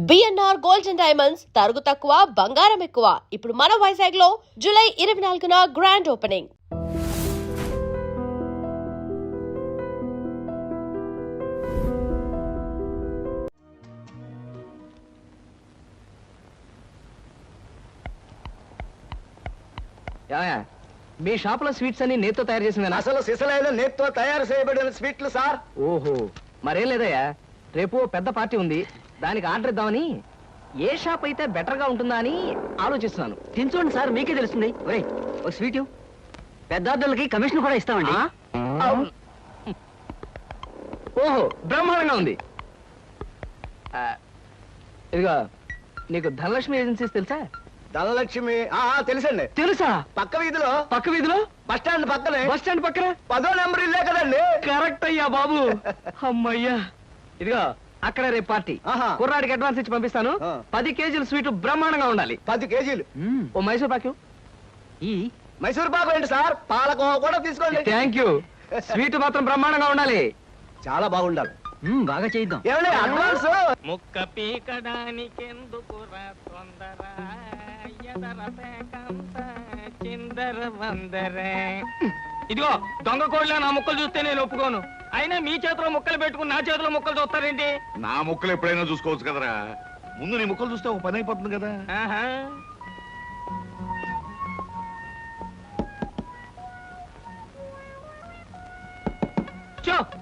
BNR gold and diamonds తరుగు తక్కువ బంగారం ఎక్కువ. ఇప్పుడు మన వైజాగ్ లో జూలై 24న గ్రాండ్ ఓపెనింగ్. మీ షాప్ లో స్వీట్స్ అన్ని నేతో తయారు చేసింది. అసలు సిసలైన నేత్తో తయారు చేయబడిన స్వీట్లు సార్. ఓహో, మరేం లేదయ్యా, రేపు పెద్ద పార్టీ ఉంది, దానికి ఆర్డర్ ఇద్దామని. ఏ షాప్ అయితే బెటర్ గా ఉంటుందా అని ఆలోచిస్తున్నాను. తినచూడండి సార్, మీకే తెలుస్తుంది. ఒక స్వీట్ పెద్దార్థులకి కమిషన్ కూడా ఇస్తామండి. ఓహో, బ్రహ్మాండంగా ఉంది. ఇదిగో, నీకు ధనలక్ష్మి ఏజెన్సీస్ తెలుసా? ధనలక్ష్మి తెలుసండి. తెలుసా? పక్క వీధిలో బస్ స్టాండ్ పక్కనే. బస్ స్టాండ్ పక్కన 10వ నెంబర్ ఇల్లే కదండి. కరెక్ట్ అయ్యా బాబు. అమ్మయ్యా, ఇదిగో అక్కడ రేపు పార్టీ. కుర్రాడికి అడ్వాన్స్ ఇచ్చి పంపిస్తాను. 10 కేజీల స్వీట్ బ్రహ్మాండంగా ఉండాలి. 10 కేజీలు. ఓ మైసూర్ పాకు. ఈ మైసూర్ పాకు ఏంటి సార్, పాలకోవా కూడా తీసుకోండి. Thank you. స్వీట్ మాత్రం బ్రహ్మాండంగా ఉండాలి. చాలా బాగుండాలి. బాగా చేద్దాం. ఏమండి అడ్వాన్స్? ముక్క పీకడానికెందుకురా తొందర, ఎదర పేకంత చిందర వందర. ఇదిగో దొంగ కోళ్ళ నా ముక్కలు చూస్తే నేను ఒప్పుకోను. అయినా మీ చేతిలో ముక్కలు పెట్టుకుని నా చేతిలో ముక్కలు చూస్తారేంటి? నా ముక్కలు ఎప్పుడైనా చూసుకోవచ్చు కదరా. ముందు నీ ముక్కలు చూస్తే ఒక పని అయిపోతుంది కదా.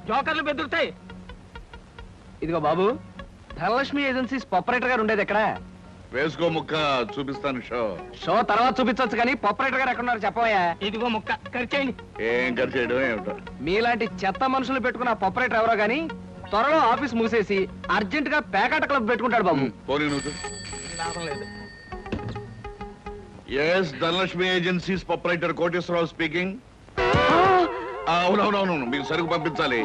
జోకర్లు బెదురుతాయి. ఇదిగో బాబు, ధనలక్ష్మి ఏజెన్సీస్ ప్రొపరేటర్ గారు ఉండేది ఎక్కడ? వేసుకో ముక్క, చూపిస్తాను షో తర్వాత చూపించవచ్చు కానీ ప్రొపరేటర్ గారు ఎక్కడ ఉన్నారు చెప్పవయ్యా. ఇదిగో ముక్క ఖర్చేయండి. ఏం ఖర్చు చేయడం ఏమిటో. మీలాంటి చెత్త మనుషులు పెట్టుకున్న ప్రొపరేటర్ ఎవరో గానీ త్వరలో ఆఫీస్ మూసేసి అర్జెంట్ గా పేకాట క్లబ్ పెట్టుకుంటాడు బాబు. పోనీ నువ్వు. లాభం లేదు. Yes, Dhanalakshmi agencies proprietor Koteswararao speaking. అవునవునవును, మీకు సరుకు పంపించాలి.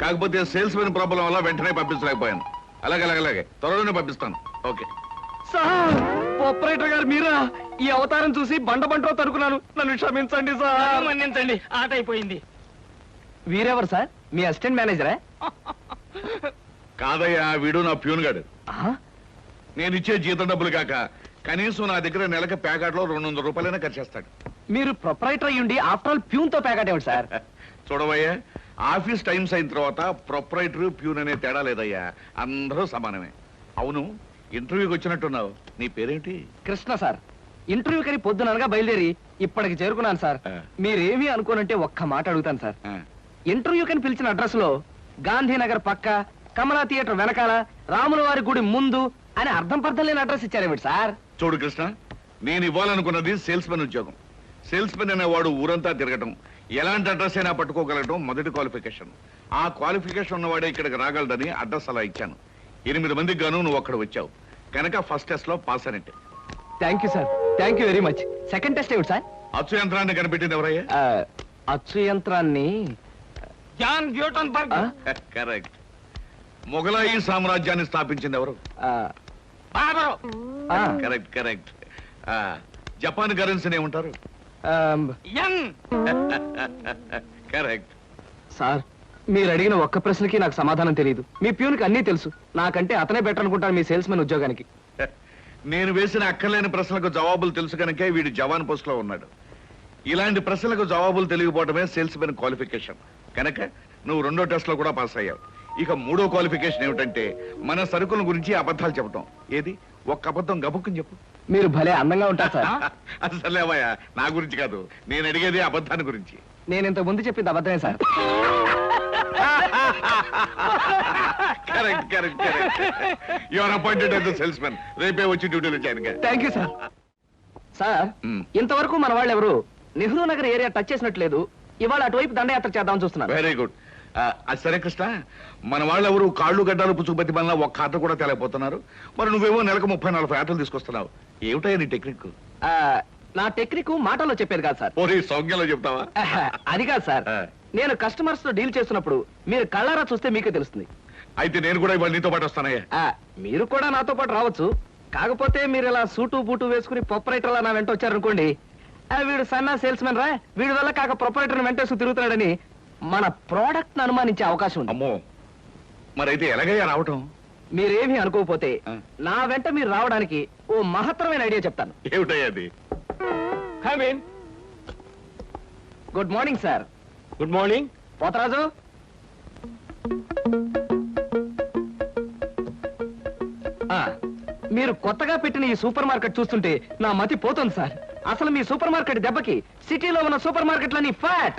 కాకపోతే సేల్స్ మెన్ ప్రాబ్లం వల్ల వెంటనే పంపించలేకపోయాను. అలాగే త్వరలోనే పంపిస్తాను. ఓకే సార్, ప్రొపరేటర్ గారు మీరా? ఈ అవతారం చూసి బండలో తరుకున్నాను, నన్ను క్షమించండి సార్. మన్నించండి, ఆట అయిపోయింది. వీరెవరు సార్? మీ అసిస్టెంట్ మేనేజరా? కాదయ్యా, వీడు నా ప్యూన్ గాడు. నేను ఇచ్చే జీతం డబ్బులు కాక కనీసం నా దగ్గర నెలకి ప్యాకెట్లో 200 రూపాయలైనా ఖర్చు చేస్తాడు. మీరు ప్రొపరేటర్ అయ్యుండి ఆఫ్టర్ ఆల్ ప్యూన్ తో ప్యాకెట్ ఏమిటి సార్? చూడవయ్యా, ఆఫీస్ టైమ్స్ అయిన తర్వాత ప్రొపరేటర్ ప్యూన్ అనే తేడా లేదయ్యా, అందరూ సమానమే. అవును, ఇంటర్వ్యూకి వచ్చినట్టున్నావు, నీ పేరేంటి? కృష్ణ సార్. ఇంటర్వ్యూ కని పొద్దుననగా బయలుదేరి ఇప్పటికి చేరుకున్నాను సార్. మీరేమీ అనుకోనంటే ఒక్క మాట అడుగుతాను సార్. ఇంటర్వ్యూ కని పిలిచిన అడ్రస్ లో గాంధీనగర్ పక్క, కమలా థియేటర్ వెనకాల, రాముల వారి గుడి ముందు అని అర్థం పర్థం లేని అడ్రస్ ఇచ్చారేమిటి సార్? చూడు కృష్ణ, నేను ఇవ్వాలనుకున్నది సేల్స్ మెన్ ఉద్యోగం. సేల్స్ మెన్ అనేవాడు ఊరంతా తిరగటం, ఎలాంటి అడ్రస్ అయినా పట్టుకోగలగటం మొదటి క్వాలిఫికేషన్. ఆ క్వాలిఫికేషన్ ఉన్నవాడే ఇక్కడికి రాగలడని అడ్రస్ అలా ఇచ్చాను. 8 మందికి గాను నువ్వు అక్కడ వచ్చావు కనుక ఫస్ట్ టెస్ట్ లో పాస్ అనేట్టు. Thank you sir, thank you very much. Second test ఏమిటి సార్? అచ్చు యంత్రాన్ని కనిపెట్టింది ఎవరయ్యా? అచ్చు యంత్రాన్ని జాన్ గ్యూటన్బర్గ్. కరెక్ట్. మొఘలాయి సామ్రాజ్యాన్ని స్థాపించింది ఎవరు? బాబరు. కరెక్ట్. జపాన్ కరెన్సీని ఏమంటారు? యం. కరెక్ట్. సార్, మీరు అడిగిన ఒక్క ప్రశ్నకి నాకు సమాధానం తెలియదు. మీ ప్యూన్కి అన్నీ తెలుసు. నాకంటే అతనే బెటర్ అనుకుంటాను మీ సేల్స్ మెన్ ఉద్యోగానికి. నేను వేసిన అక్కర్లేని ప్రశ్నలకు జవాబులు తెలుసు కనుకే వీడు జవాన్ పోస్ట్ లో ఉన్నాడు. ఇలాంటి ప్రశ్నలకు జవాబులు తెలియకపోవడమే సేల్స్ మెన్ క్వాలిఫికేషన్. కనుక నువ్వు 2వ టెస్ట్ లో కూడా పాస్ అయ్యావు. ఇక 3వ క్వాలిఫికేషన్ ఏమిటంటే మన సరుకుల గురించి అబద్ధాలు చెప్పటం. ఏది, ఒక్క అబద్ధం గబుక్కుని చెప్పు. మీరు భలే అందంగా ఉంటారు సార్. అసలేవయ్యా, నా గురించి కాదు, నేను అడిగేది అబద్ధాన్ని గురించి. నేను ఇంత ముందు చెప్పింది అబద్ధమే sir. Correct. You are appointed as the salesmen. రేపే వచ్చి డ్యూటీలో జాయిన్ గా. Thank you sir. సార్, ఇంతవరకు మన వాళ్ళు ఎవరు నెహ్రూ నగర్ ఏరియా టచ్ చేసినట్లేదు. ఇవాళ అటువైపు దండయాత్ర చేద్దామని చూస్తున్నారు. Very good. అది సరే కృష్ణ, మన వాళ్ళు ఎవరు కాళ్ళు గడ్డాలు పుచ్చుకుపతి వల్ల ఒక్క ఆట కూడా తేలేకపోతున్నారు. మరి నువ్వేమో నెలకు 30-40 ఆటలు తీసుకొస్తున్నావు. ఏమిటయ్యా నీ టెక్నిక్? నా టెక్నిక్ మాటల్లో చెప్పేది కాదు సార్. ఓరి సౌజ్ఞలో చెప్తావా? అది కాదు సార్, నేను కస్టమర్స్ తో డీల్ చేస్తున్నప్పుడు మీరు కళ్ళారా చూస్తే మీకే తెలుస్తుంది. అయితే నేను కూడా ఇవాళ నీతో పాటు వస్తానయ్యా. మీరు కూడా నాతో పాటు రావచ్చు. కాకపోతే మీరు ఇలా సూటు బూటు వేసుకుని ప్రొపరేటర్ నా వెంట వచ్చారనుకోండి, వీడు సన్నా సేల్స్ మెన్ రా, వీడి వల్ల కాక ప్రొపరేటర్ వెంటేసుకు తిరుగుతున్నాడని మన ప్రోడక్ట్ అనుమానించే అవకాశం ఉంది. అమ్మో, మరైతే ఎలాగయ్యా రావటం? మీరేమీ అనుకోకపోతే ఆ. నా వెంట మీరు రావడానికి ఓ మహత్తరమైన ఐడియా చెప్తాను. ఏమిటయ్యా అది? Come in. Good morning sir. Good morning. Potharaju, ఆ, మీరు కొత్తగా పెట్టిన ఈ సూపర్ మార్కెట్ చూస్తుంటే నా మతి పోతుంది సార్. అసలు మీ సూపర్ మార్కెట్ దెబ్బకి సిటీలో ఉన్న సూపర్ మార్కెట్లని ఫ్యాట్.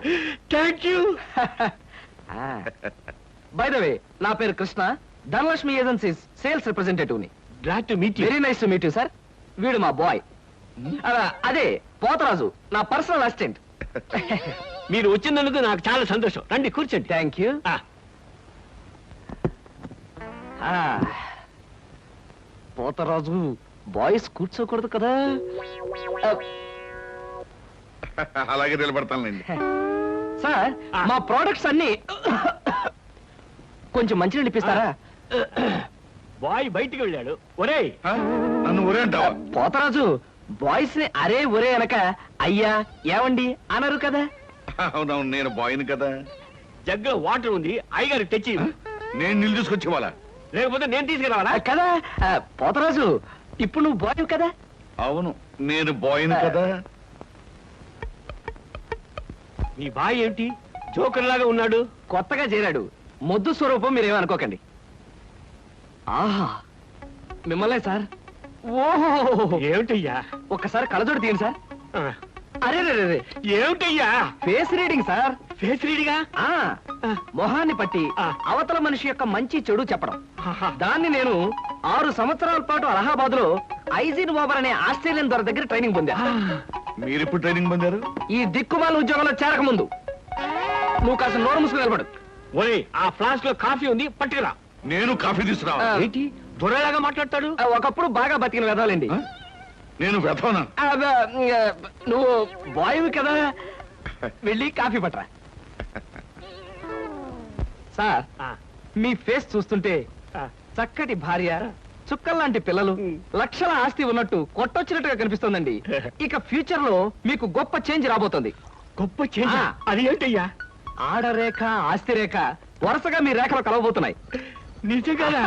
Thank you. By the way, నా పేరు Krishna, Dhanalakshmi agencies sales representative ని. Glad to meet you. Very nice to meet you sir. వీడు మా బాయ్. అదే పోతరాజు, నా పర్సనల్ అసిస్టెంట్. మీరు వచ్చినందుకు నాకు చాలా సంతోషం. రండి కూర్చోండి. Thank you. పోతరాజు, బాయ్స్ కూర్చోకూడదు కదా. అలాగే నిలబడతానులేండి. సార్, మా ప్రోడక్ట్స్ అన్ని కొంచెం మంచినీళ్ళు ఇప్పిస్తారా? బాయ్ బయటికి వెళ్ళాడు. ఒరేయ్, ఆ? నన్ను ఊరే అంటావా? పోతరాజు, బాయ్స్ ని అరే ఒరే అనక అయ్యా ఏవండి అనరు కదా. అవునవును, నేను బాయ్ని కదా. జగ్గులో వాటర్ ఉంది, అయ్యగారు తెచ్చి ఇవ్వు. నేను నీళ్ళు తీసుకొచ్చి వాళ్ళ. లేకపోతే నేను తీసుకురావాలా? కదా పోతరాజు, ఇప్పుడు నువ్వు బాయ్ కదా. అవును, నేను బాయ్ని కదా. మీ బాయ్ ఏమిటి జోకర్ లాగా ఉన్నాడు? కొత్తగా చేరాడు, మొద్దు స్వరూపం, మీరేమనుకోకండి. ఆహా, మిమ్మల్నే సార్. ఓహో, ఏమిటయ్యా? ఒక్కసారి కళ్ళజోడు తీయండి సార్. ఆ, అరే రే, ఏమిటయ్యా? Face reading sir. ఫేస్ రీడిగా? ఆ మొహాన్ని పట్టి ఆ. అవతల మనిషి యొక్క మంచి చెడు చెప్పడం. ఆహా. దాన్ని నేను 6 సంవత్సరాల పాటు అలహాబాద్ లో ఐజిన్ ఓవర్ అనే ఆస్ట్రేలియన్ దొర దగ్గర ట్రైనింగ్ పొందా. మీరు ఇప్పుడు ట్రైనింగ్ పొందారు? ఈ దిక్కుమాల ఉద్యోగంలో చేరక ముందు. నువ్వు కాస్త నోరు మూసుకుని నిలబడు. ఒరేయ్, ఆ ఫ్లాస్క్ లో కాఫీ ఉంది, పట్టుకురా. నేను కాఫీ తీసుకురావా? ఆ. ఏంటి దొరలాగా మాట్లాడతాడు? ఒకప్పుడు బాగా బతికిన వెదాలండి. ఆ? నేను వెతవనా? నువ్వు బాయ్వి కదా, వెళ్ళి కాఫీ పట్టరా. సార్, ఆ, మీ ఫేస్ చూస్తుంటే ఆ. చక్కటి భార్య, చుక్కల్లాంటి పిల్లలు, లక్షల ఆస్తి ఉన్నట్టు కొట్టొచ్చినట్టుగా కనిపిస్తోందండి. ఇక ఫ్యూచర్ లో మీకు గొప్ప చేంజ్ రాబోతుంది. గొప్ప చేంజ్. ఆ. అది ఏంటయ్యా? ఆడరేఖ, ఆస్తి రేఖ వరుసగా మీ రేఖలో కలవబోతున్నాయి. నిజంగానా?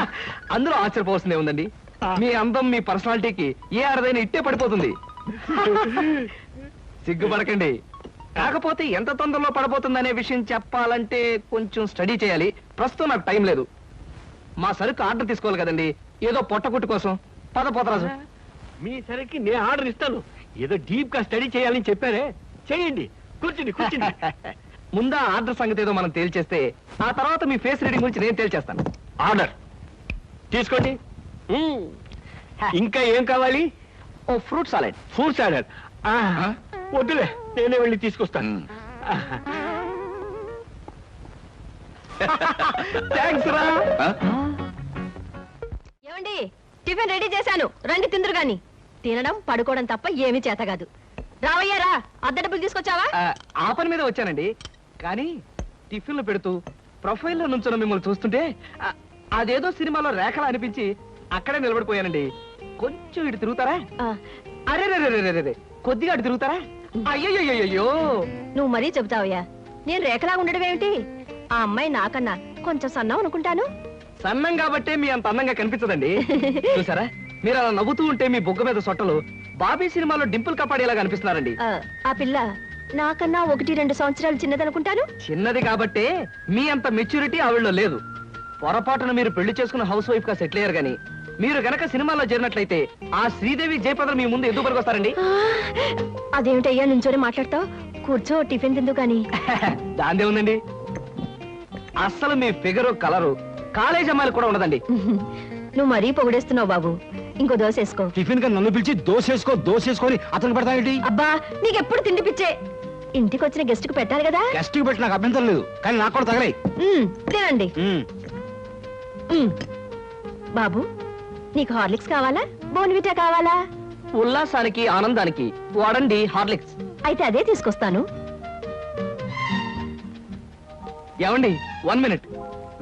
అందులో ఆశ్చర్యపోవాల్సిందే ఉందండి. ఆ. మీ అందం, మీ పర్సనాలిటీకి ఏ ఆడదైనా ఇట్టే పడిపోతుంది. సిగ్గుపడకండి. కాకపోతే ఎంత తొందరలో పడబోతుందనే విషయం చెప్పాలంటే కొంచెం స్టడీ చేయాలి. ప్రస్తుతం నాకు టైం లేదు. మా సరుకు ఆర్డర్ తీసుకోవాలి కదండి, ఏదో పొట్టకుట్టు కోసం. పద పోతరాజు. మీ సరికి నేను ఆర్డర్ ఇస్తాను. ఏదో డీప్ గా స్టడీ చేయాలని చెప్పారే, చేయండి. కూర్చుని కూర్చుని. ముందా ఆర్డర్ సంగతి ఏదో మనం తేల్చేస్తే ఆ తర్వాత మీ ఫేస్ రీడింగ్ గురించి నేను తేల్చేస్తాను. ఆర్డర్ తీసుకోండి. ఇంకా ఏం కావాలి? ఓ ఫ్రూట్ సాలెడ్. Fruit salad. వద్దులే, నేనే వెళ్ళి తీసుకొస్తాను. ఉమ్. థ్యాంక్స్ రా. ఆ? ఏమండి, టిఫిన్ రెడీ చేశాను, రండి తిందురు గాని. తినడం పడుకోవడం తప్ప ఏమీ చేత కాదు. రావయ్యారా, అద్దె డబ్బులు తీసుకొచ్చావా? ఆ పని మీద వచ్చానండి. కానీ టిఫిన్లు పెడుతూ ప్రొఫైల్లో నుంచున్న మిమ్మల్ని చూస్తుంటే అదేదో సినిమాలో రేఖలా అనిపించి అక్కడే నిలబడిపోయానండి. కొంచెం ఇటు తిరుగుతారా? ఆ, అరే రే, కొద్దిగా అటు తిరుగుతారా? అయ్యో, నువ్వు మరీ చెబుతావయ్యా. నేను రేఖలా ఉండడం ఏమిటి? ఆ అమ్మాయి నాకన్నా కొంచెం సన్నం అనుకుంటాను. సన్నం కాబట్టే మీ అంత అందంగా కనిపించదండి. చూసారా, మీరు అలా నవ్వుతూ ఉంటే మీ బొగ్గ మీద సొట్టలు బాబీ సినిమాలో డింపుల్ కపాడేలాగా అనిపిస్తున్నారండి. ఆ పిల్ల నాకన్నా 1-2 సంవత్సరాలు చిన్నదనుకుంటాను. చిన్నది కాబట్టే మీ అంత మెచ్యూరిటీ ఆవిడలో లేదు. పొరపాటున మీరు పెళ్లి చేసుకున్న హౌస్ వైఫ్ గా సెటిల్ అయ్యారు గాని మీరు గనక సినిమాలో చేరినట్లయితే ఆ శ్రీదేవి జయప్రద మీ ముందు ఎందుకు పనికొస్తారండి? అదేమిటయ్యా నుంచోనే మాట్లాడతావు? కూర్చో, టిఫిన్ తిందు గాని. దాందే ఉందండి. అస్సలు మీ ఫిగరు, కలరు కాలేజ్ అమ్మాయిలు కూడా ఉండదండి. నువ్వు మరీ పొగిడేస్తున్నావు బాబు. ఇంకో దోశ వేసుకో. టిఫిన్ గా నన్ను పిలిచి దోసేసుకొని అతను పెడతాయేంటి? అబ్బా, నీకెప్పుడు తిండి పిచ్చే. ఇంటికి వచ్చిన గెస్ట్ కు పెట్టాలి కదా. గెస్ట్ కి పెట్టి నాకు అభ్యంతరం లేదు, కానీ నాకు కూడా తగలే. తినండి. బాబు, నీకు హార్లిక్స్ కావాలా, బోన్విటా కావాలా? ఉల్లాసానికి, ఆనందానికి వాడండి హార్లిక్స్. అయితే అదే తీసుకొస్తాను. ఏమండి, 1 మినిట్.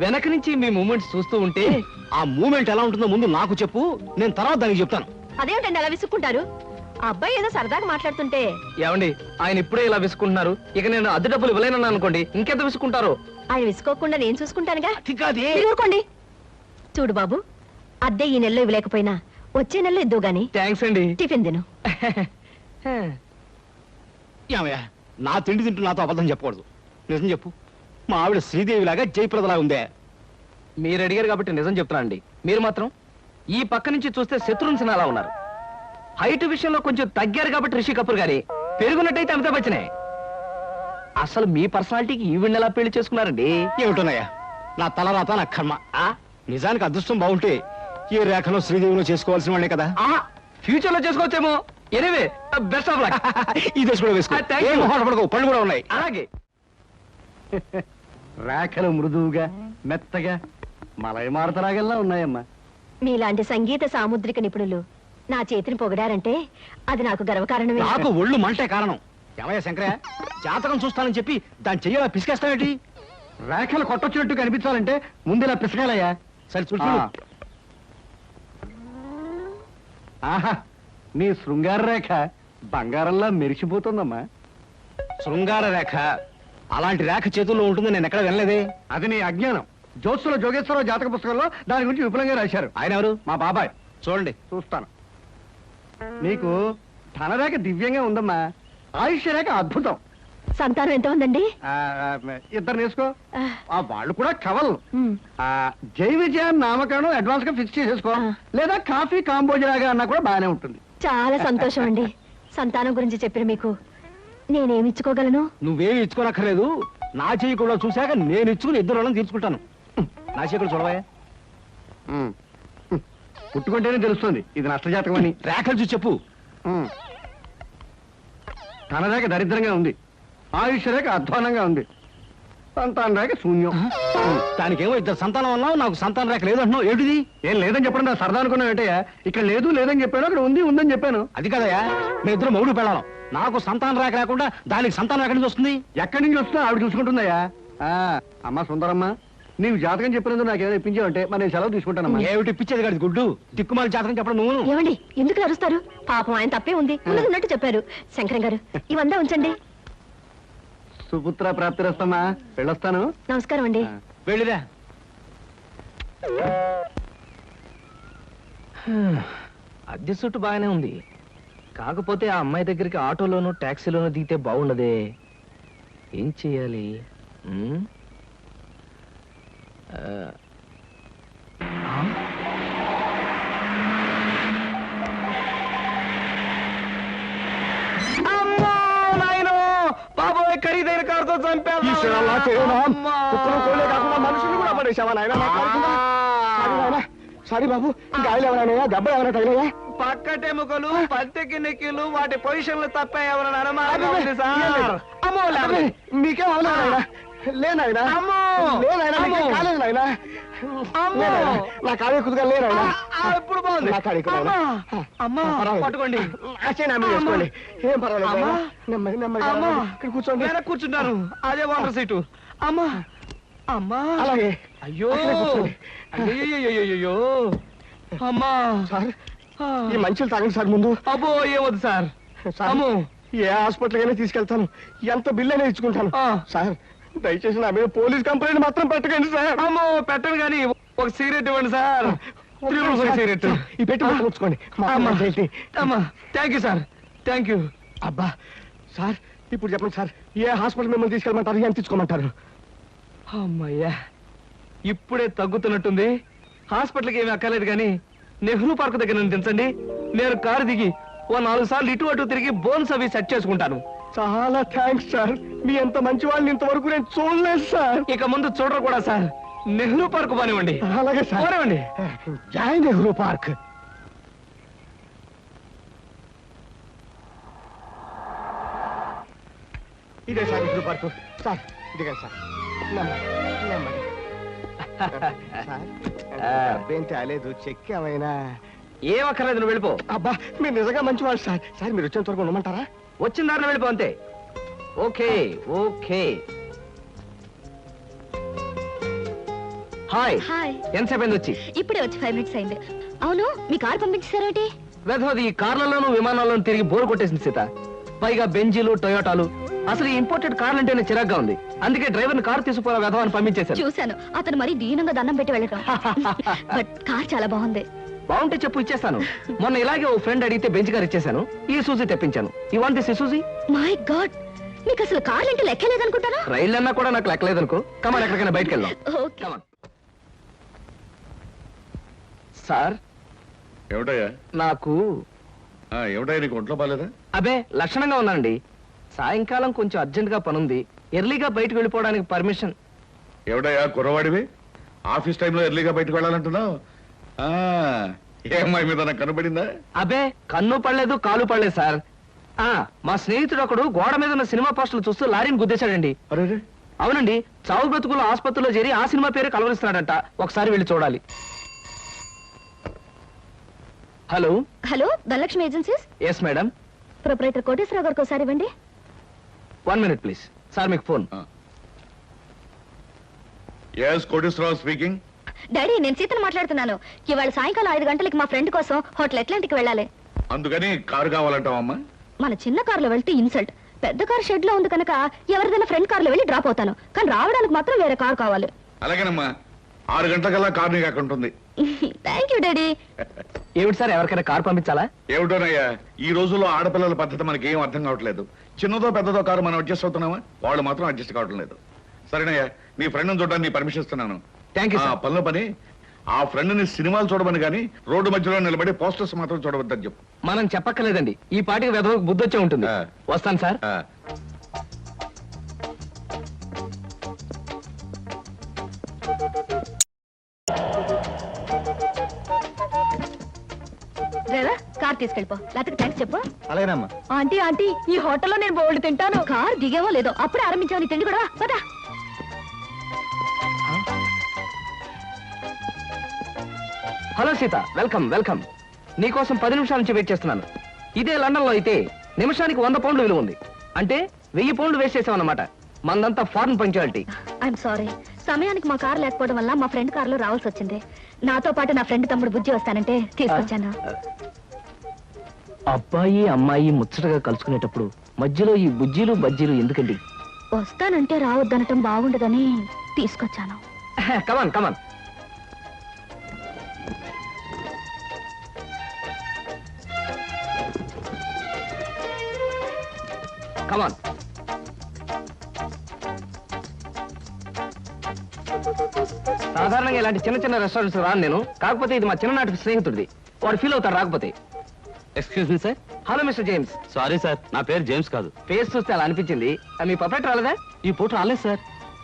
వెనక నుంచి మీ మూమెంట్స్ చూస్తూ ఉంటే ఆ మూమెంట్ ఎలా ఉంటుందో ముందు నాకు చెప్పు, నేను తర్వాత దానికి చెప్తాను. అదేమిటండి అలా విసుక్కుంటారు? ఆ అబ్బాయి ఏదో సరదాగా మాట్లాడుతుంటే. ఏమండి, ఆయన ఇప్పుడే ఇలా విసుకుంటున్నారు. ఇక నేను అద్దె డబ్బులు ఇవ్వలేనన్నా అనుకోండి, ఇంకెంత విసుకుంటారు? ఆయన విసుకోకుండా నేను చూసుకుంటానుగా. అది కాదే. మీరు ఊరుకోండి. చూడు బాబు, అద్దె ఈ నెలలో ఇవ్వలేకపోయినా వచ్చే నెలలో ఇద్దు గాని థ్యాంక్స్ అండి. టిఫిన్ తిను. ఏమయ్యా, నా తిండి తింటూ నాతో అబద్ధం చెప్పకూడదు. నిజం చెప్పు, మా ఆవిడ శ్రీదేవిలాగా జయప్రదలా ఉందే? మీరు అడిగారు కాబట్టి నిజం చెప్తున్నా అండి. మీరు మాత్రం ఈ పక్క నుంచి చూస్తే శత్రుఘ్న సిన్హా ఉన్నారు. హైట్ విషయంలో కొంచెం తగ్గారు కాబట్టి రిషి కపూర్ గారి, పెరుగున్నట్టయితే అమితాబ్ బచ్చనే. అసలు మీ పర్సనాలిటీకి ఈవిడ్ని ఎలా పెళ్లి చేసుకున్నారండి? ఏమిటోనయ్యా, నా తలరాత నా కర్మ. నిజానికి అదృష్టం బాగుంటే ఏ రేఖలో శ్రీదేవిలో చేసుకోవాల్సిన వాళ్ళే కదా. ఫ్యూచర్ లో చేసుకోవచ్చేమో. Anyway, best of luck. ఈ దశ కూడా వేసుకో. Thank you. ఏం మొహాట పడకు, పళ్ళు కూడా ఉన్నాయి. అలాగే. రేఖలు మృదువుగా మెత్తగా మలయమారుతరాగల్లా ఉన్నాయమ్మా. మీలాంటి సంగీత సాముద్రిక నిపుణులు నా చేతిని పొగిడారంటే అది నాకు గర్వకారణమే. నాకు ఒళ్ళు మంటే కారణం. ఏమయ్యా శంకరయ్య, జాతకం చూస్తానని చెప్పి దాన్ని చెయ్యాలా పిసికేస్తావేంటి? రేఖలు కొట్టొచ్చినట్టు కనిపించాలంటే ముందు ఇలా పిసకాలయ్యా. సరే చూడు. ఆహా, నీ శృంగార రేఖ బంగారంలా మెరిసిపోతుందమ్మా. శృంగార రేఖ అలాంటి రేఖ చేతుల్లో ఉంటుంది నేను ఎక్కడ వినలేదే. అది నీ అజ్ఞానం. జోత్సుల జోగేశ్వరరావు జాతక పుస్తకంలో దాని గురించి విపులంగా రాశారు. ఆయన ఎవరు? మా బాబాయ్. చూడండి. చూస్తాను. నీకు ధనరేఖ దివ్యంగా ఉందమ్మా. ఆయుష్య రేఖ అద్భుతం. సంతానం ఎంత ఉందండి? ఇద్దరు నేర్చుకో. వాళ్ళు కూడా కవల్. ఉమ్. జై విజయాన్ని నామకరణం అడ్వాన్స్ గా ఫిక్స్ చేసేసుకో. లేదా కాఫీ కాంబోజలాగా అన్నా కూడా బాగానే ఉంటుంది. చాలా సంతోషం అండి. సంతానం గురించి చెప్పిన మీకు నేనేమి ఇచ్చుకోగలను? నువ్వేమి ఇచ్చుకోనక్కర్లేదు. నా చెయ్యి కూడా చూశాక నేను ఇచ్చుకుని ఇద్దరు వాళ్ళని తీర్చుకుంటాను. నా చెయ్యి కూడా చూడవా. పుట్టుకుంటేనే తెలుస్తుంది ఇది నష్టజాతకం అని. రేఖలు చూసి చెప్పు. ధనరేఖ దరిద్రంగా ఉంది. ఆయుష్ రేఖ అధ్వానంగా ఉంది. సంతాన రేఖ శూన్యం. దానికేమో ఇద్దరు సంతానం అన్నావు, నాకు సంతాన రేఖ లేదంటున్నావు. ఏమిటిది? ఏం లేదని చెప్పడం నా సరదా అనుకున్నావు ఏంటయ్యా? ఇక్కడ లేదు లేదని చెప్పాను, అక్కడ ఉంది ఉందని చెప్పాను. అది కదయా, మీ ఇద్దరు మొగుడు పెళ్ళాం. నాకు సంతాన రేఖ లేకుండా దానికి సంతానం ఎక్కడి నుంచి వస్తుంది? ఎక్కడి నుంచి వస్తున్నా ఆవిడ చూసుకుంటుందయ్యా. అమ్మా సుందరమ్మ, నీవు జాతకం చెప్పినందుకు నాకేమైనా ఇప్పించావంటే మరి నేను సెలవు తీసుకుంటానమ్మా. ఏమిటి ఇప్పించేది కాదు గుడ్డు, దిక్కుమాలి జాతకం చెప్పడం నువ్వు. ఏమండి ఎందుకు అరుస్తారు? పాపం ఆయన తప్పే ఉంది, ఉన్నట్టు చెప్పారు. శంకరం గారు ఇవంతా ఉంచండి. సుపుత్ర ప్రాప్తిరస్తమ్మా. వెళ్ళొస్తాను. నమస్కారం అండి. వెళ్ళిరా. అద్దె సుట్టు బాగానే ఉంది. కాకపోతే ఆ అమ్మాయి దగ్గరికి ఆటోలోను టాక్సీలోను దిగితే బాగుండదే. ఏం చెయ్యాలి? ఉమ్? అమ్మో నాయనో, బాబోయ్ ఖరీదైన కారుతో చంపాను. మనుషులు కూడా పడేసావా నాయన? సారీ బాబు, గాయలు ఎవరైనా దెబ్బ ఎవరైనా తగిలాయా? పక్కటెముకలు పత్తెకి నెక్కిలు వాటి పొజిషన్లు తప్ప ఎవరైనా అనుమానంగా ఉంది సార్. అమ్మో లేవలే. మీకేం అవలేదా? లేనాయనా అమ్మో. లేనాయనా, మీకేం కాలేదు నాయనా. అమ్మో. నా కాడే కుదుగా లేనాయనా. ఇప్పుడు బాగుంది. నా కాడే కుదుగా. అమ్మా పట్టుకోండి. వేసుకోండి, ఏం పర్వాలేదు. అమ్మా. నెమ్మది నెమ్మది అమ్మా. ఇక్కడ కూర్చోండి. వెనక్కి కూర్చుంటాను. అదే వాటర్ సీటు. అమ్మా అమ్మా. అలాగే. అయ్యో అక్కడే కూర్చోండి. అయ్యో అమ్మా. సార్, ఈ మంచులు తాగండి సార్ ముందు. అబ్బో ఏమొద్దు సార్. సార్, అమ్మో. ఏ హాస్పిటల్ అయినా తీసుకెళ్తాను, ఎంత బిల్ అయినా ఇచ్చుకుంటాను. ఆ. సార్ దయచేసి నా మీద పోలీస్ కంప్లైంట్ మాత్రం పెట్టకండి సార్. అమ్మో పెట్టను కానీ ఒక సిగరెట్ ఇవ్వండి సార్. 3 rupees cigarette. ఈ పెట్టి ఉంచుకోండి. అమ్మా అమ్మా thank you sir, thank you. అబ్బా సార్, ఇప్పుడు చెప్పండి సార్, ఏ హాస్పిటల్ మిమ్మల్ని తీసుకెళ్ళమంటారు, ఎంత తీసుకోమంటారు? అమ్మయ్యా ఇప్పుడే తగ్గుతున్నట్టుంది. హాస్పిటల్కి ఏమీ అక్కర్లేదు కానీ నెహ్రూ పార్క్ దగ్గర నన్ను దించండి. నేను కారు దిగి ఓ 4 సార్లు ఇటు అటు తిరిగి బోన్స్ అవి సెట్ చేసుకుంటాను. చాలా థ్యాంక్స్ సార్, మీ ఎంత మంచి వాళ్ళని ఇంతవరకు నేను చూడలేదు సార్. ఇక ముందు చూడరు కూడా సార్. నెహ్రూ పార్క్ పోనివ్వండి. అలాగే సార్. పోనివ్వండి. జై నెహ్రూ పార్క్. ఇదే సార్ నెహ్రూ పార్క్. సార్ ఇదిగా సార్. నెమ్మది. సార్ అబ్బేం తేలేదు, చెక్ ఏమైనా? ఏం అక్కర్లేదు, నువ్వు వెళ్ళిపో. అబ్బా మీరు నిజంగా మంచివాళ్ళు సార్. సార్ మీరు వచ్చేంత వరకు ఉండమంటారా? వచ్చిన దారిలో వెళ్ళిపో అంతే. Okay okay. హాయ్. హాయ్. ఎంతసేపు అయింది వచ్చి? ఇప్పుడే వచ్చి 5 మినిట్స్ అయింది. అవును మీ కార్ పంపించారేంటి? వెధవది ఈ కార్లలోనూ విమానాల్లోనూ తిరిగి బోరు కొట్టేసింది సీత. పైగా బెంజీలు టొయోటాలు అసలు ఈ ఇంపోర్టెడ్ కార్లు అంటేనే చిరాగ్గా ఉంది. అందుకే డ్రైవర్ని కారు తీసుకుపోయిన వెధవ అని పంపించేశాను. చూశాను, అతను మరి దీనంగా దండం పెట్టి వెళ్ళటం. బట్ కార్ చాలా బాగుంది. బాగుంటే చెప్పు, ఇచ్చేస్తాను. మొన్న ఇలాగే ఓ ఫ్రెండ్ అడిగితే బెంచ్ కార్ ఇచ్చేసాను. ఈ సూజీ తెప్పించాను. ఈ వాంట్ దిస్ సూజీ? మై గాడ్, మీకు అసలు కార్లు అంటే లెక్కలేదనుకుంటారా? రైళ్ళు అన్నా కూడా నాకు లెక్కలేదనుకో. కమాన్, ఎక్కడికైనా బయటకు వెళ్దాం. ఓకే. కమాన్. సార్, ఏమిటయ్యా నాకు ఏమిటయ్యా నీకు ఒంట్లో బాలేదా? అబే లక్షణంగా ఉన్నానండి. సాయంకాలం కొంచెం అర్జెంట్ గా పనుంది. ఎర్లీగా బయటకు వెళ్ళిపోవడానికి పర్మిషన్. ఏమిటయ్యా కుర్రవాడివి, ఆఫీస్ టైంలో ఎర్లీగా బయటకు వెళ్ళాలంటున్నావు? ఏ అమ్మాయి మీద నాకు కనబడిందా? అబే కన్ను పడలేదు, కాలు పడలేదు సార్. మా స్నేహితుడు ఒకడు గోడ మీద ఉన్న సినిమా పోస్టులు చూస్తూ లారీని గుద్దేశాడండి. అరే అవునండి, చావు బ్రతుకులు ఆసుపత్రిలో చేరి ఆ సినిమా పేరు కలవరిస్తున్నాడంట. ఒకసారి వెళ్ళి చూడాలి. Hello hello, Dhanalakshmi agencies. Yes madam. Proprietor Koteswararao గారికి ఒకసారి ఇవ్వండి. 1 minute ప్లీజ్. సార్ మీకు phone. Yes Koteswararao speaking. Daddy, నేను సీతను మాట్లాడుతున్నాను. ఇవాళ సాయంకాలం 5 గంటలకి మా ఫ్రెండ్ కోసం హోటల్ అట్లాంటిక్ వెళ్ళాలి. అందుకని కారు కావాలంటావమ్మా? మన చిన్న కారులో వెళ్తే ఇన్సల్ట్. పెద్ద కారు షెడ్ లో ఉంది కనుక ఎవరిదైనా ఫ్రెండ్ కారులో వెళ్ళి డ్రాప్ అవుతాను. కానీ రావడానికి మాత్రం వేరే కారు కావాలి. అలాగేనమ్మా, 6 గంటలకల్లా కారు నీకు అక్కడ ఉంటుంది. Thank you daddy. ఏమిటి సార్, ఎవరికైనా కార్ పంపించాలా? ఏమిటోనయ్యా, ఈ రోజుల్లో ఆడపిల్లల పద్ధతి మనకి ఏం అర్థం కావట్లేదు. చిన్నదో పెద్దదో కారు మనం అడ్జస్ట్ అవుతున్నామా? వాళ్ళు మాత్రం అడ్జస్ట్ కావటం లేదు. సరేనయ్యా, నీ ఫ్రెండ్ చూడడానికి పర్మిషన్ ఇస్తున్నాను. Thank you sir. పనిలో పని ఆ ఫ్రెండ్ ని సినిమాలు చూడమని కానీ రోడ్డు మధ్యలో నిలబడి పోస్టర్స్ మాత్రం చూడవద్దని చెప్పు. మనం చెప్పక్కర్లేదండి, ఈ పాటికి వెధవకు బుద్ధి వచ్చే ఉంటుంది. వస్తాను సార్. Driver, car తీసుకెళ్ళిపో. లేకపోతే థ్యాంక్స్ చెప్పు. అలాగేనమ్మా. ఆంటీ ఆంటీ, ఈ హోటల్లో నేను బోల్డ్ తింటాను. కార్ దిగేవో లేదో అప్పుడే ఆరంభించావు నీ తిండి కూడా. పదా. Hello Sita, welcome welcome. నీకోసం 10 నిమిషాల నుంచి వెయిట్ చేస్తున్నాను. ఇదే లండన్ లో అయితే నిమిషానికి 100 పౌండ్లు విలువ ఉంది. అంటే 1000 పౌండ్లు వేస్ట్ చేసామన్నమాట. మందంతా ఫారెన్ పంక్చువాలిటీ. ఐఎమ్ సారీ, సమయానికి మా కార్ లేకపోవడం వల్ల మా ఫ్రెండ్ కారులో రావాల్సి వచ్చింది. నాతో పాటు నా ఫ్రెండ్ తమ్ముడు బుజ్జి వస్తానంటే తీసుకొచ్చాను. అబ్బాయి అమ్మాయి ముచ్చటగా కలుసుకునేటప్పుడు మధ్యలో ఈ బుజ్జీలు బజ్జీలు ఎందుకండి? వస్తానంటే రావద్దనటం బాగుండదని తీసుకొచ్చాను. కమాన్ కమాన్. కమాన్. సాధారణంగా ఇలాంటి చిన్న చిన్న రెస్టారెంట్స్ రాను నేను. కాకపోతే ఇది మా చిన్ననాటి స్నేహితుడిది. వాడు ఫీల్ అవుతాడు రాకపోతే. Excuse me sir. Hello mister James. Sorry sir, నా పేరు జేమ్స్ కాదు. ఫేస్ చూస్తే అలా అనిపించింది. మీ పర్ఫెక్ట్ రాలేదా? ఈ పూట రాలేదు సార్.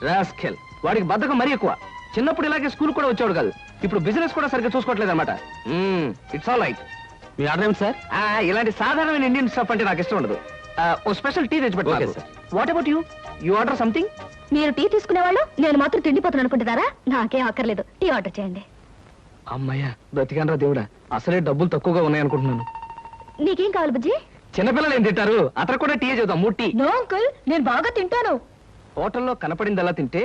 రాస్కెల్, వాడికి బద్ధకం మరీ ఎక్కువ. చిన్నప్పుడు ఇలాగే స్కూల్ కూడా వచ్చాడు కాదు. ఇప్పుడు బిజినెస్ కూడా సరిగ్గా చూసుకోవట్లేదు అనమాట. It's all right. Me order ఏమిటి సార్? ఇలాంటి సాధారణమైన ఇండియన్ స్టఫ్ అంటే నాకు ఇష్టం ఉండదు. ఓ స్పెషల్ టీ తెచ్చి Okay, పెట్టాలి. sir. What about you? You order something? మీరు టీ తీసుకునేవాళ్ళు, నేను మాత్రం తిండిపోతాను అనుకుంటున్నారా? నాకేం అక్కర్లేదు, టీ ఆర్డర్ చేయండి. అమ్మయ్యా, బ్రతికానరా దేవుడా. అసలే డబ్బులు తక్కువగా ఉన్నాయనుకుంటున్నాను. నీకేం కావాలి బుజ్జి? చిన్నపిల్లలు ఏం తింటారు? అతను కూడా టీ చేద్దాం. 3 టీ. నో అంకుల్, నేను బాగా తింటాను. హోటల్లో కనపడిందలా తింటే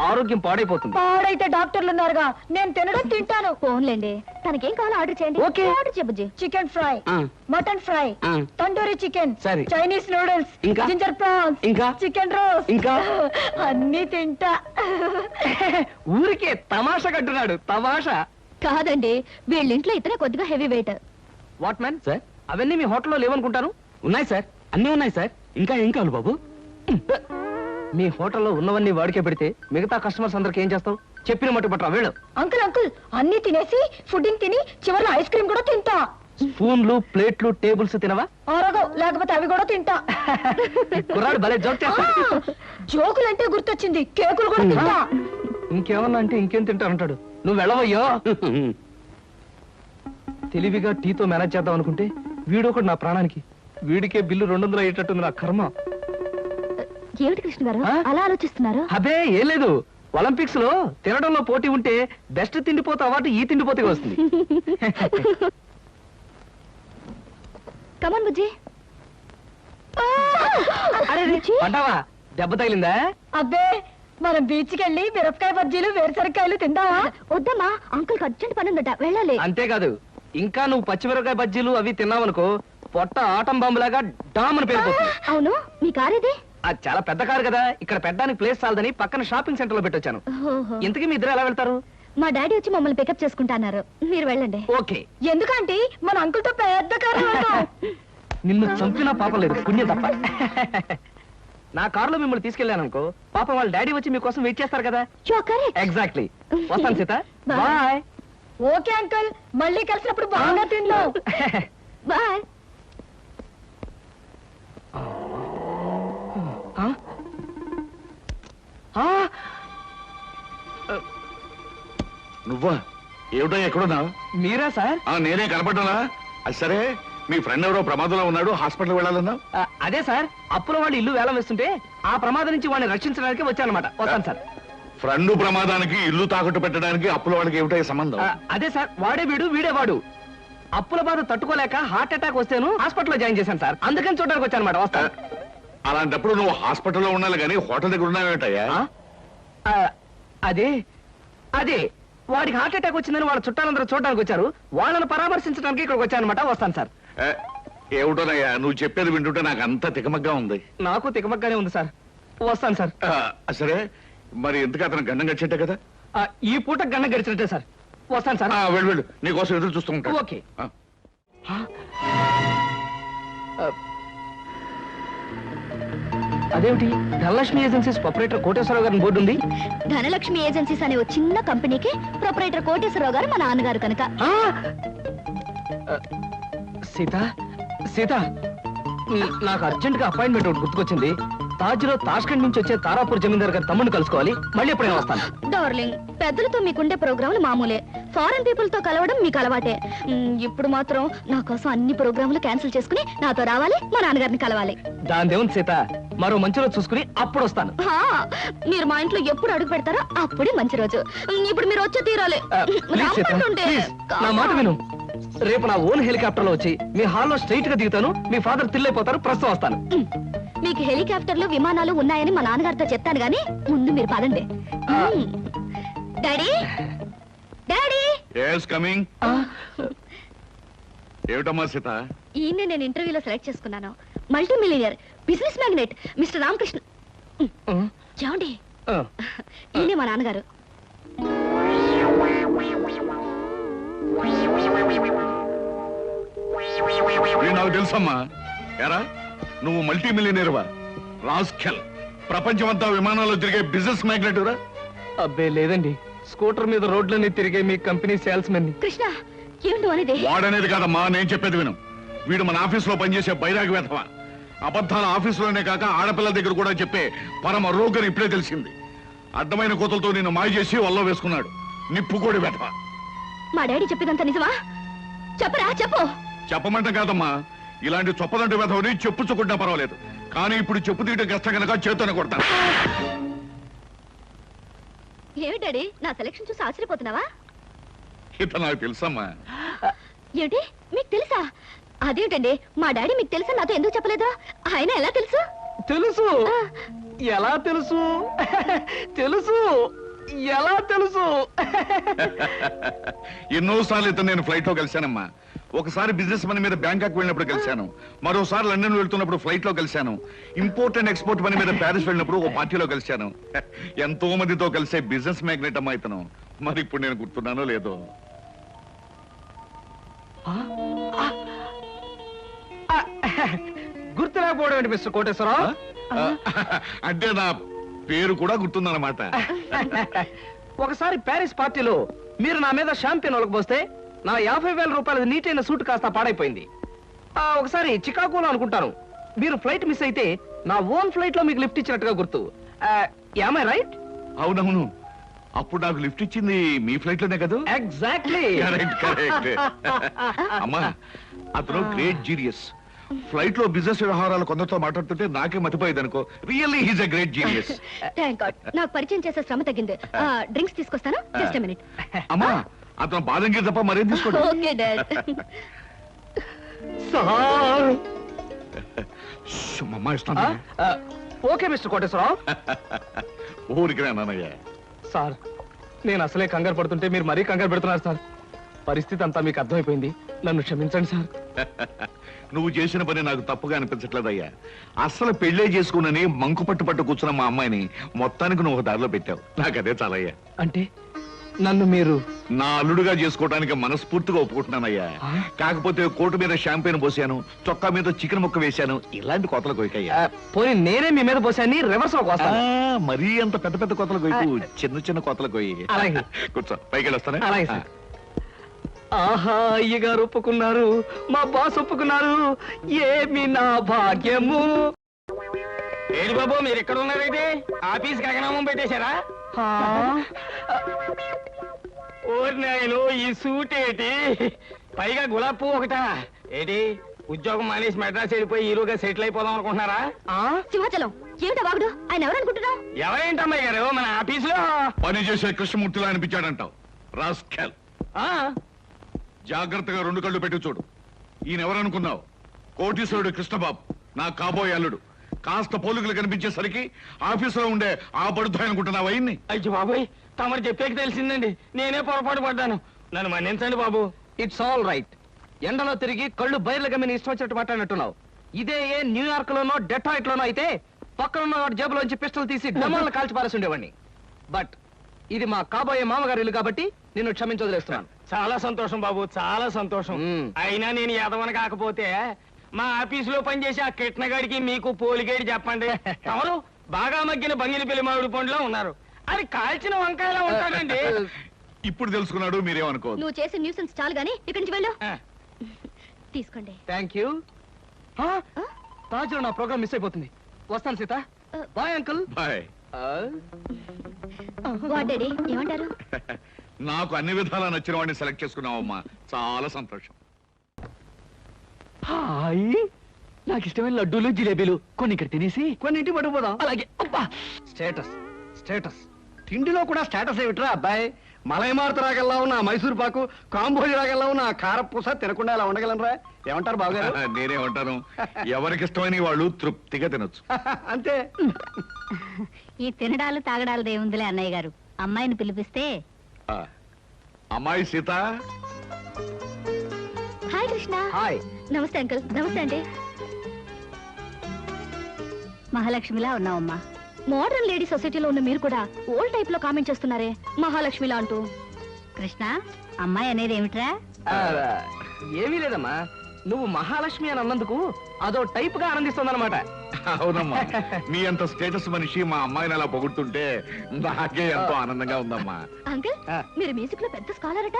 ఆరోగ్యం పాడైపోతుంది. పాడైతే డాక్టర్లు ఉన్నారుగా, నేను తినడం తింటాను. ఫోన్లేండి, తనకేం కావాలో ఆర్డర్ చేయండి. Okay. ఆర్డర్ చేయ బుజ్జి. Chicken fry, mutton fry, tandoori chicken, సరే. చైనీస్ నూడిల్స్, ఇంకా? జింజర్ ప్రాన్స్, ఇంకా? చికెన్ రోస్, ఇంకా? అన్ని తింటా. ఊరికే తమాషా కట్టున్నాడు. తమాషా కాదండి, వీళ్ళింట్లో ఇతనే కొద్దిగా heavy weight. What man sir? అవన్నీ మీ హోటల్లో లేవనుకుంటాను. ఉన్నాయి సార్, అన్నీ ఉన్నాయి సార్. ఇంకా ఏం కావాలి బాబు? మీ హోటల్లో ఉన్నవన్నీ వాడికే పెడితే మిగతా కస్టమర్స్ అందరికి ఏం చేస్తావు? చెప్పిన మట్టు పట్టరా వెళ్ళు. అంకుల్ అంకుల్, అన్ని తినేసి ఫుడ్డింగ్ తిని చివరిలో ఐస్ క్రీమ్ కూడా తింటా. స్పూన్లు, ప్లేట్లు, టేబుల్స్ తినవా? ఆరోగో, లేకపోతే అవి కూడా తింటా. కుర్రాడు భలే జోక్ చేస్తాడు. జోకులంటే గుర్తొచ్చింది, కేకులు కూడా తింటా. ఇంకేమన్నా అంటే ఇంకేం తింటానంటాడు. నువ్వు వెళ్ళవయ్యో. తెలివిగా టీతో మేనేజ్ చేద్దాం అనుకుంటే వీడొకడు నా ప్రాణానికి. వీడికే బిల్లు 200 అయ్యేటట్టుంది నా కర్మ. ఏమిటి కృష్ణ గారు ఆ? అలా ఆలోచిస్తున్నారు? అదే ఏం లేదు. ఒలింపిక్స్ లో తినడంలో పోటీ ఉంటే బెస్ట్ తిండిపోతే అవార్డు ఈ తిండిపోతే వస్తుంది. కమన్ బుజ్జి. అరే పంటావా? దెబ్బ తగిలిందా? అబ్బే, మనం బీచ్ కి వెళ్ళి మిరపకాయ బజ్జీలు, వేరుసరికాయలు తిందామా? వద్దమ్మా, అంకుల్ అర్జెంట్ పని ఉందట, వెళ్ళాలి. అంతేకాదు, ఇంకా నువ్వు పచ్చిమిరపకాయ బజ్జీలు అవి తిన్నావనుకో పొట్ట ఆటం బాంబులాగా డామ్ అని పేరుపోతుంది. అవును, మీ కార్ ఇది? అది చాలా పెద్ద కారు కదా, ఇక్కడ పెట్టడానికి ప్లేస్ చాలదని పక్కన షాపింగ్ సెంటర్ లో పెట్టొచ్చాను. ఓహో. ఇంతకీ మీ ఇద్దరు ఎలా వెళ్తారు? మా డాడీ వచ్చి మమ్మల్ని పికప్ చేసుకుంటున్నారు, మీరు వెళ్ళండి. ఓకే. ఎందుకంటే మన అంకుల్ తో పెద్ద కారు వెళ్తాం. నిన్ను చంపినా పాపం లేదు, పుణ్యం తప్ప. నా కారులో మిమ్మల్ని తీసుకెళ్ళాను అనుకో, పాపం వాళ్ళ డాడీ వచ్చి మీకోసం వెయిట్ చేస్తారు కదా. ఎగ్జాక్ట్లీ. వస్తాను Sita. Bye. Bye. Okay uncle, మళ్ళీ కలిసినప్పుడు బాగా తిందాం. బాయ్. నువ్వా? ఏమిటో ఎక్కడున్నా? మీరా సార్? నేనే కనపడ్డానా? అది సరే, మీ ఫ్రెండ్ ఎవరో ప్రమాదంలో ఉన్నాడు, హాస్పిటల్ వెళ్ళాలన్నా? అదే సార్, అప్పుల వాళ్ళు ఇల్లు వేలం వేస్తుంటే ఆ ప్రమాదం నుంచి వాడిని రక్షించడానికి వచ్చానమాట. వస్తాను సార్. ఫ్రెండ్ ప్రమాదానికి ఇల్లు తాకట్టు పెట్టడానికి అప్పుల వాళ్ళకి ఏమిటో సంబంధం? అదే సార్, వాడే వీడు వీడే వాడు. అప్పుల బాధ తట్టుకోలేక హార్ట్ అటాక్ వస్తేను హాస్పిటల్లో జాయిన్ చేశాను సార్, అందుకని చూడడానికి వచ్చానమాట. వస్తాను. అలాంటప్పుడు నువ్వు హాస్పిటల్లో ఉండాలి కానీ హోటల్ దగ్గర ఉన్నావేటయ్యా? అదే అదే వాడికి హార్ట్ అటాక్ వచ్చిందని వాళ్ళ చుట్టాలందరూ చూడడానికి వచ్చారు, వాళ్ళని పరామర్శించడానికి ఇక్కడికి వచ్చానమాట. వస్తాను సార్. ఏమిటోనయ్యా నువ్వు చెప్పేది వింటుంటే నాకు అంత తికమగ్గా ఉంది. నాకు తికమగ్గానే ఉంది సార్. వస్తాను సార్. సరే, మరి ఎందుకు అతను గండం గడిచేట్టే కదా? ఈ పూట గండ గడిచినట్టే సార్. వస్తాను సార్. వెళ్ళు వెళ్ళు, నీకోసం ఎదురు చూస్తూ ఉంటాను. ఓకే. అదేమిటి, ధనలక్ష్మి ఏజెన్సీస్ ప్రొపరేటర్ కోటేశ్వరరావు గారి బోర్డు ఉంది. ధనలక్ష్మి ఏజెన్సీస్ అనే ఒక చిన్న కంపెనీకి ప్రొపరేటర్ కోటేశ్వరరావు గారు మా నాన్నగారు కనుక. సీత సీత, నాకు అర్జెంట్ గా అపాయింట్మెంట్ ఒకటి గుర్తుకొచ్చింది. తాజ్ లో తాష్కండ్ నుంచి వచ్చే తారాపూర్ జమీందార్ గారి తమ్ముడిని కలుసుకోవాలి. మళ్ళీ ఎప్పుడైనా వస్తాను. డార్లింగ్, పెద్దలతో మీకుండే ప్రోగ్రాములు మామూలే, ఫారెన్ పీపుల్ తో కలవడం మీకు అలవాటే. ఇప్పుడు మాత్రం నా కోసం అన్ని ప్రోగ్రాములు క్యాన్సిల్ చేసుకుని నాతో రావాలి, మా నాన్నగారిని కలవాలి. దాని దేవుని సీత, మరో మంచి రోజు చూసుకుని అప్పుడు వస్తాను. మీరు మా ఇంట్లో ఎప్పుడు అడుగు పెడతారో అప్పుడే మంచి రోజు. ఇప్పుడు మీరు వచ్చే తీరాలి. ప్లీజ్ సీత, ప్లీజ్, నా మాట విను. రేపు నా ఓన్ హెలికాప్టర్ లో వచ్చి మీ హాల్లో స్ట్రైట్ గా దిగుతాను. మీ ఫాదర్ తిల్లైపోతారు. ప్రస్తుతం వస్తాను. మీకు హెలికాప్టర్లు విమానాలు ఉన్నాయని మా నాన్నగారితో చెప్తాను గానీ ముందు మీరు పదండి. Daddy daddy. కమింగ్. ఏమిటమ్మా సీత? ఈయన్ని నేను ఇంటర్వ్యూలో సెలెక్ట్ చేసుకున్నాను. Multi millionaire business magnate mister Ramakrishna. చూడండి, ఈయనే మా నాన్నగారు. నాకు తెలుసమ్మా. ఎరా, నువ్వు మల్టీ మిలియనీర్వా? రాస్కెల్, ప్రపంచమంతా విమానాల్లో తిరిగే బిజినెస్ మ్యాగ్నెట్ రా? అబ్బే లేదండి, స్కూటర్ మీద రోడ్లన్నీ తిరిగే మీ కంపెనీ సేల్స్ మెన్. కృష్ణ, ఏమిటి అనేది? వాడనేది కాదమ్మా, నేను చెప్పేది విను. వీడు మన ఆఫీసులో పనిచేసే బైరాగి వేధవా. అబద్ధాల ఆఫీసులోనే కాక ఆడపిల్లల దగ్గర కూడా చెప్పే పరమ రోగని ఇప్పుడే తెలిసింది. అడ్డమైన కోతలతో నిన్ను మాయ చేసి వల్ల వేసుకున్నాడు. నిప్పుకోడి వేధవా. మా డాడీ చెప్పేదంతా నిజమా? చెప్పరా, చెప్పు. చెప్పమంటాం కాదమ్మా, ఇలాంటి చొప్పదంటే వేధవని చెప్పుచ్చుకుంటా పర్వాలేదు, కానీ ఇప్పుడు చెప్పు తీయడం కష్టం కనుక చేతోనే కొడతాను. ఏమి డాడీ, నా సెలక్షన్ చూసి ఆశ్చర్యపోతున్నావా? ఇత నాకు తెలుసమ్మా. ఏమిటి, మీకు తెలుసా? అదేమిటండి, మా డాడీ మీకు తెలుసా నాతో ఎందుకు చెప్పలేదు? ఆయన ఎలా తెలుసు? తెలుసు. ఎలా తెలుసు? తెలుసు. ఎలా తెలుసు? ఎన్నోసార్లు ఇతను నేను ఫ్లైట్ లో కలిశానమ్మా. ఒకసారి బిజినెస్ పని మీద బ్యాంకాక్ వెళ్ళినప్పుడు కలిశాను, మరోసారి లండన్ వెళ్తున్నప్పుడు ఫ్లైట్ లో కలిశాను, ఇంపోర్ట్ అండ్ ఎక్స్పోర్ట్ పని మీద ప్యారిస్ వెళ్ళినప్పుడు ఓ పార్టీలో కలిశాను. ఎంతో మందితో కలిసే బిజినెస్ మ్యాగ్నెట్ అమ్మా ఇతను. మరి ఇప్పుడు నేను గుర్తున్నానో లేదో? గుర్తులేకపోవడం ఏంటి మిస్టర్ కోటేశ్వరరావు? అంటే నా పేరు కూడా గుర్తుందన్నమాట. ఒకసారి ప్యారిస్ పార్టీలో మీరు నా మీద షాంపియన్ ఒలకపోస్తే నా 50,000 రూపాయల నీటైన సూట్ కాస్త పాడైపోయింది. ఒకసారి చికాగోలో అనుకుంటాను మీరు ఫ్లైట్ మిస్ అయితే నా ఓన్ ఫ్లైట్ లో మీకు లిఫ్ట్ ఇచ్చినట్టుగా గుర్తు. Am I right? అవునవును, అప్పుడు నాకు లిఫ్ట్ ఇచ్చింది మీ ఫ్లైట్ లోనే కదా? ఎగ్జాక్ట్లీ. Correct correct. అమ్మా, అతను గ్రేట్ జీనియస్. ఫ్లైట్ లో బిజినెస్ వ్యవహారాలు కొందరితో మాట్లాడుతుంటే నాకే మతిపోయేది అనుకో. Really he's a great genius. Thank God, నాకు పరిచయం చేసే శ్రమ తగ్గింది. డ్రింక్స్ తీసుకొస్తాను, జస్ట్ ఎ మినిట్. అమ్మా, అతను బాదం గీర్ తప్ప మరేం తీసుకోండి. Okay dad. Okay mister Koteswararao. ఊరికి నాన్నయ్య. సార్, నేను అసలే కంగారు పడుతుంటే మీరు మరీ కంగారు పెడుతున్నారు సార్. పరిస్థితి అంతా మీకు అర్థమైపోయింది, నన్ను క్షమించండి సార్. నువ్వు చేసిన పని నాకు తప్పుగా అనిపించట్లేదయ్యా. అస్సలు పెళ్ళే చేసుకున్నని మంకు పట్టు కూర్చున్న మా అమ్మాయిని మొత్తానికి నువ్వు ఒక దారిలో పెట్టావు. నాకు అదే చాలయ్యా. అంటే నన్ను మీరు నా అల్లుడుగా చేసుకోవడానికి మనస్ఫూర్తిగా ఒప్పుకుంటున్నానయ్యా. కాకపోతే కోటు మీద షాంపెయిన్ పోసాను, చొక్కా మీద చికెన్ ముక్క వేశాను. ఇలాంటి కోతలు కొయ్యకయ్యా. పోనీ నేనే మీ మీద పోసాన్ని రివర్స్ లో కోస్తాను. మరీ అంత పెద్ద పెద్ద కోతలు కొయ్యకు, చిన్న చిన్న కోతలు కొయ్యి. అలాగే. కూర్చో, పైకి వెళ్ళొస్తానే. అలాగే సార్. ఆహా, అయ్యగారు ఒప్పుకున్నారు, మా బాస్ ఒప్పుకున్నారు. ఏమి నా భాగ్యము. ఏడు బాబు మీరు ఎక్కడ ఉన్నారైతే ఆఫీస్ గగనామం పెట్టేశారా? ఓరి నాయను, ఈ సూట్ ఏంటి, పైగా గులాబ్ పువ్వు ఒకటా ఏంటి? ఉద్యోగం మానేసి మెడ్రాస్ వెళ్ళిపోయి హీరోగా సెటిల్ అయిపోదాం అనుకుంటున్నారా? సింహాచలం ఏమిటా వాగుడు? ఆయన ఎవరనుకుంటున్నావు? ఎవరేంటమ్మాయి గారు, మన ఆఫీసులో పని చేసే కృష్ణమూర్తిలా అనిపించాడంటావు. రాస్కెల్, ఆ, జాగ్రత్తగా 2 కళ్ళు పెట్టి చూడు. ఈయన ఎవరనుకున్నావు? కోటీశ్వరుడు కృష్ణబాబు, నా కాబోయే అల్లుడు. కాస్త పోలికలు కనిపించేసరికి ఆఫీసులో ఉండే ఆ పడుతాయి అనుకుంటున్నావు అయ్యింది. అయ్యో బాబోయ్, తమరు చెప్పేకి తెలిసిందండి, నేనే పొరపాటు పడ్డాను, నన్ను మన్నించండి బాబు. It's all right. ఎండలో తిరిగి కళ్ళు బయర్లు గమ్మిని ఇష్టం వచ్చినట్టు మాట్లాడినట్టున్నావు. ఇదే ఏ న్యూయార్క్ లోనో డెట్రాయిట్ లోనో అయితే పక్కనున్న వాడి జేబులోంచి పిస్టల్ తీసి డమాలను కాల్చి పారేసి ఉండేవాడిని. బట్ ఇది మా కాబోయే మామగారి ఇల్లు కాబట్టి నిన్ను క్షమించొదిలేస్తున్నాను. చాలా సంతోషం బాబు, చాలా సంతోషం. మ్మ్. అయినా నేను ఎదవను కాకపోతే మా ఆఫీసులో పనిచేసే ఆ కిట్నగాడికి మీకు పోలిగేడి చెప్పండి. తమరు బాగా మగ్గిన బంగిన పిల్లి మామిడి పండులో ఉన్నారు, అది కాల్చిన వంకాయలా ఉంటాడండి. ఇప్పుడు తెలుసుకున్నాడు, మీరేమనుకోవద్దు. నువ్వు చేసే న్యూసెన్స్ చాలు గానీ ఇక్కడి నుంచి వెళ్ళు. ఆ, తీసుకోండి. Thank you. తాజ్ నా ప్రోగ్రామ్ మిస్ అయిపోతుంది. వస్తాను Sita. Bye uncle. Bye. What daddy ఏమంటారు? నాకు అన్ని విధాలా నచ్చిన వాడిని సెలెక్ట్ చేసుకున్నావమ్మా, చాలా సంతోషం. హాయ్, నాకు ఇష్టమైన లడ్డూలు జిలేబీలు కొన్ని ఇక్కడ తినేసి కొన్ని ఇంటి పట్టుకుపోదాం. అలాగే. అబ్బా, స్టేటస్ స్టేటస్. తిండిలో కూడా స్టేటస్ ఏమిట్రా అబ్బాయి? మలైమారుత రాగల్లా ఉన్న ఆ మైసూర్ పాకు, కాంబోజ్ రాగల్లా ఉన్న ఆ కారపూస తినకుండా ఇలా ఉండగలనరా? ఏమంటారు బావగారు? నేనేమంటాను, ఎవరికి ఇష్టమైన వాళ్ళు తృప్తిగా తినొచ్చు. అంతే. ఈ తినడాలు తాగడాలు దేవుందిలే అన్నయ్య గారు. అమ్మాయిని పిలిపిస్తే ఆ, అమ్మాయి సీత. హాయ్ కృష్ణ. హాయ్. నమస్తే అంకుల్. నమస్తే అండి. మహాలక్ష్మిలా ఉన్నావమ్మా. మోడర్న్ లేడీ సొసైటీలో ఉన్న మీరు కూడా ఓల్డ్ టైప్ లో కామెంట్ చేస్తున్నారే మహాలక్ష్మిలా అంటూ. కృష్ణ, అమ్మాయి అనేది ఏమిట్రా? ఏమీ లేదమ్మా, నువ్వు మహాలక్ష్మి అని అన్నందుకు అదో టైప్ గా ఆనందిస్తుందన్నమాట. అవునమ్మా, మీ అంత స్టేటస్ మనిషి మా అమ్మాయిని అలా పొగుడుతుంటే నాకే ఎంతో ఆనందంగా ఉందమ్మా. అంకుల్ ఆ. మీరు మ్యూజిక్ లో పెద్ద స్కాలర్ అట.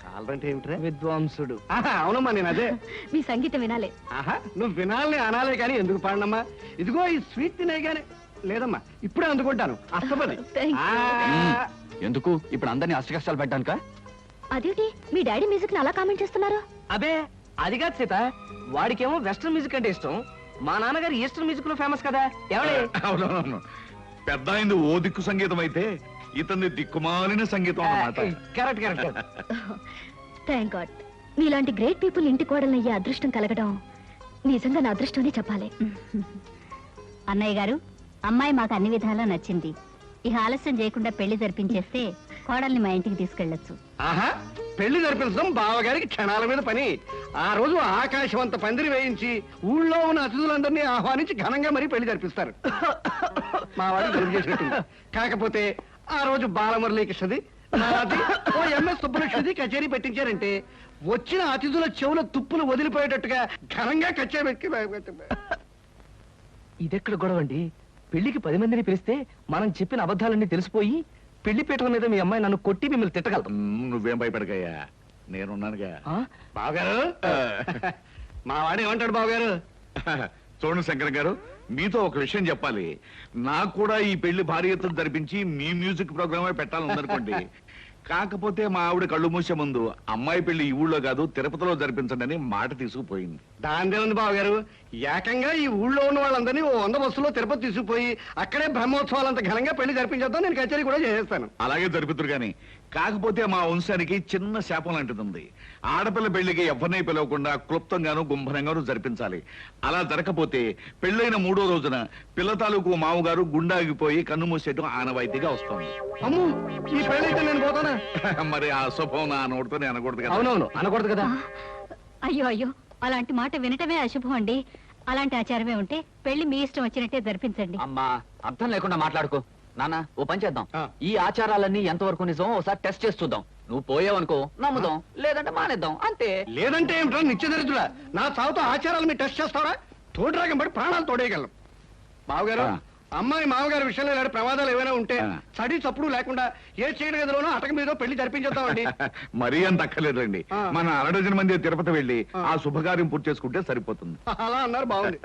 కాలంటే ఏమిట్రా? విద్వాంసుడు. అవునమ్మా, నేను అదే. మీ సంగీతం వినాలే. ఆహా, నువ్వు వినాలని అనాలే కానీ ఎందుకు పాడనమ్మా? ఇదిగో ఈ స్వీట్ తినే గానీ లేదమ్మా, ఇప్పుడే అందుకుంటాను. అస్తపది. Thank you. ఎందుకు ఇప్పుడు అందరినీ అష్ట కష్టాలు పెట్టడానిక? అదేంటి మీ డాడీ మ్యూజిక్ ని అలా కామెంట్ చేస్తున్నారు? అబే, అది కాదు సీత, వాడికేమో వెస్ట్రన్ మ్యూజిక్ అంటే ఇష్టం. మా నాన్నగారు ఈస్టర్న్ మ్యూజిక్ లో ఫేమస్ కదా. ఎవడే? అవునవును, పెద్ద అయింది ఓ దిక్కు సంగీతం అయితే ఇతన్ని దిక్కుమాలిన సంగీతం అన్నమాట. Correct correct. Thank God. మీలాంటి గ్రేట్ పీపుల్ ఇంటి కోడల్ని అయ్యే అదృష్టం కలగడం నిజంగా నా అదృష్టం చెప్పాలి. అన్నయ్య గారు, అమ్మాయి మాకు అన్ని విధాలా నచ్చింది. ఇక ఆలస్యం చేయకుండా పెళ్లి జరిపించేస్తే కోడల్ని మా ఇంటికి తీసుకెళ్లొచ్చు. ఆహా, పెళ్లి జరిపించడం బావగారికి క్షణాల మీద పని. ఆ రోజు ఆకాశవంత పందిరి వేయించి ఊళ్ళో ఉన్న అతిథులందరినీ ఆహ్వానించి ఘనంగా మరీ పెళ్లి జరిపిస్తారు. మా వాడికి జరుగు చేసినట్టుంది. కాకపోతే ఆ రోజు బాలమురళీకృష్ణది, నాది, ఓ ఎంఎస్ సుబ్బలక్ష్మిది కచేరీ పెట్టించారంటే వచ్చిన అతిథుల చెవుల తుప్పులు వదిలిపోయేటట్టుగా ఘనంగా కచేరీ పెట్టి. ఇదెక్కడ గొడవ అండి? పెళ్లికి 10 మందిని పిలిస్తే మనం చెప్పిన అబద్ధాలన్నీ తెలిసిపోయి పెళ్లి పీటల మీద మీ అమ్మాయి నన్ను కొట్టి మిమ్మల్ని తిట్టగలదు. నువ్వేం భయపడకయ్యా, నేనున్నానుగా. బావగారు, మా వాడు ఏమంటాడు బావగారు? చూడండి శంకర్ గారు, మీతో ఒక విషయం చెప్పాలి. నాకు కూడా ఈ పెళ్లి భారీ ఎత్తున జరిపించి మీ మ్యూజిక్ ప్రోగ్రామే పెట్టాలనుకోండి. కాకపోతే మా ఆవిడ కళ్ళు మూసే ముందు అమ్మాయి పెళ్లి ఈ ఊళ్ళో కాదు తిరుపతిలో జరిపించండి అని మాట తీసుకుపోయింది. దాందే ఉంది బావగారు, ఏకంగా ఈ ఊళ్ళో ఉన్న వాళ్ళందరినీ ఓ 100 బస్సులో తిరుపతి తీసుకుపోయి అక్కడే బ్రహ్మోత్సవాలంత ఘనంగా పెళ్లి జరిపించేద్దాం. నేను కచేరీ కూడా చేసేస్తాను. అలాగే జరుపుతురు గాని, కాకపోతే మా వంశానికి చిన్న శాపం లాంటిది ఉంది. ఆడపిల్ల పెళ్లికి ఎవరిని పిలవకుండా క్లుప్తంగాను గుంభనంగాను జరిపించాలి. అలా జరగకపోతే పెళ్ళైన 3వ రోజున పిల్ల తాలూకు మామగారు గుండాగిపోయి కన్ను మూసేయటం ఆనవాయితీగా వస్తుంది. అమ్ము, ఈ పెళ్ళైతే నేను పోతానా? మరి ఆ శుభం నా నోటితోనే అనకూడదు కదా. అవునవును, అనకూడదు కదా. అయ్యో అయ్యో, అలాంటి మాట వినటమే అశుభం అండి. అలాంటి ఆచారమే ఉంటే పెళ్లి మీ ఇష్టం వచ్చినట్టే జరిపించండి. అమ్మా అర్థం లేకుండా మాట్లాడుకో. నాన్న ఓ పని చేద్దాం, ఆ. ఈ ఆచారాలన్నీ ఎంతవరకు నిజం ఒకసారి టెస్ట్ చేసి చూద్దాం. నువ్వు పోయావనుకో నమ్ముదాం, లేదంటే మానేద్దాం అంతే. లేదంటే ఏమిటో నిత్యదరిద్రులా నా చావుతో ఆచారాలు మీరు టెస్ట్ చేస్తారా? తోడురాగం పడి ప్రాణాలు తోడేయగలం. బావగారు, ఆ. అమ్మాయి మామగారి విషయంలో ఇలాంటి ప్రమాదాలు ఏమైనా ఉంటే ఆ. చడి చప్పుడు లేకుండా ఏ చీకటి గదిలోనో అటక మీదో పెళ్లి జరిపించేద్దామండి. మరీ అంత అక్కర్లేదండి. ఆ. మన 6 డజన్ మంది తిరుపతి వెళ్ళి ఆ. ఆ శుభకార్యం పూర్తి చేసుకుంటే సరిపోతుంది. అలా అన్నారు, బాగుంది.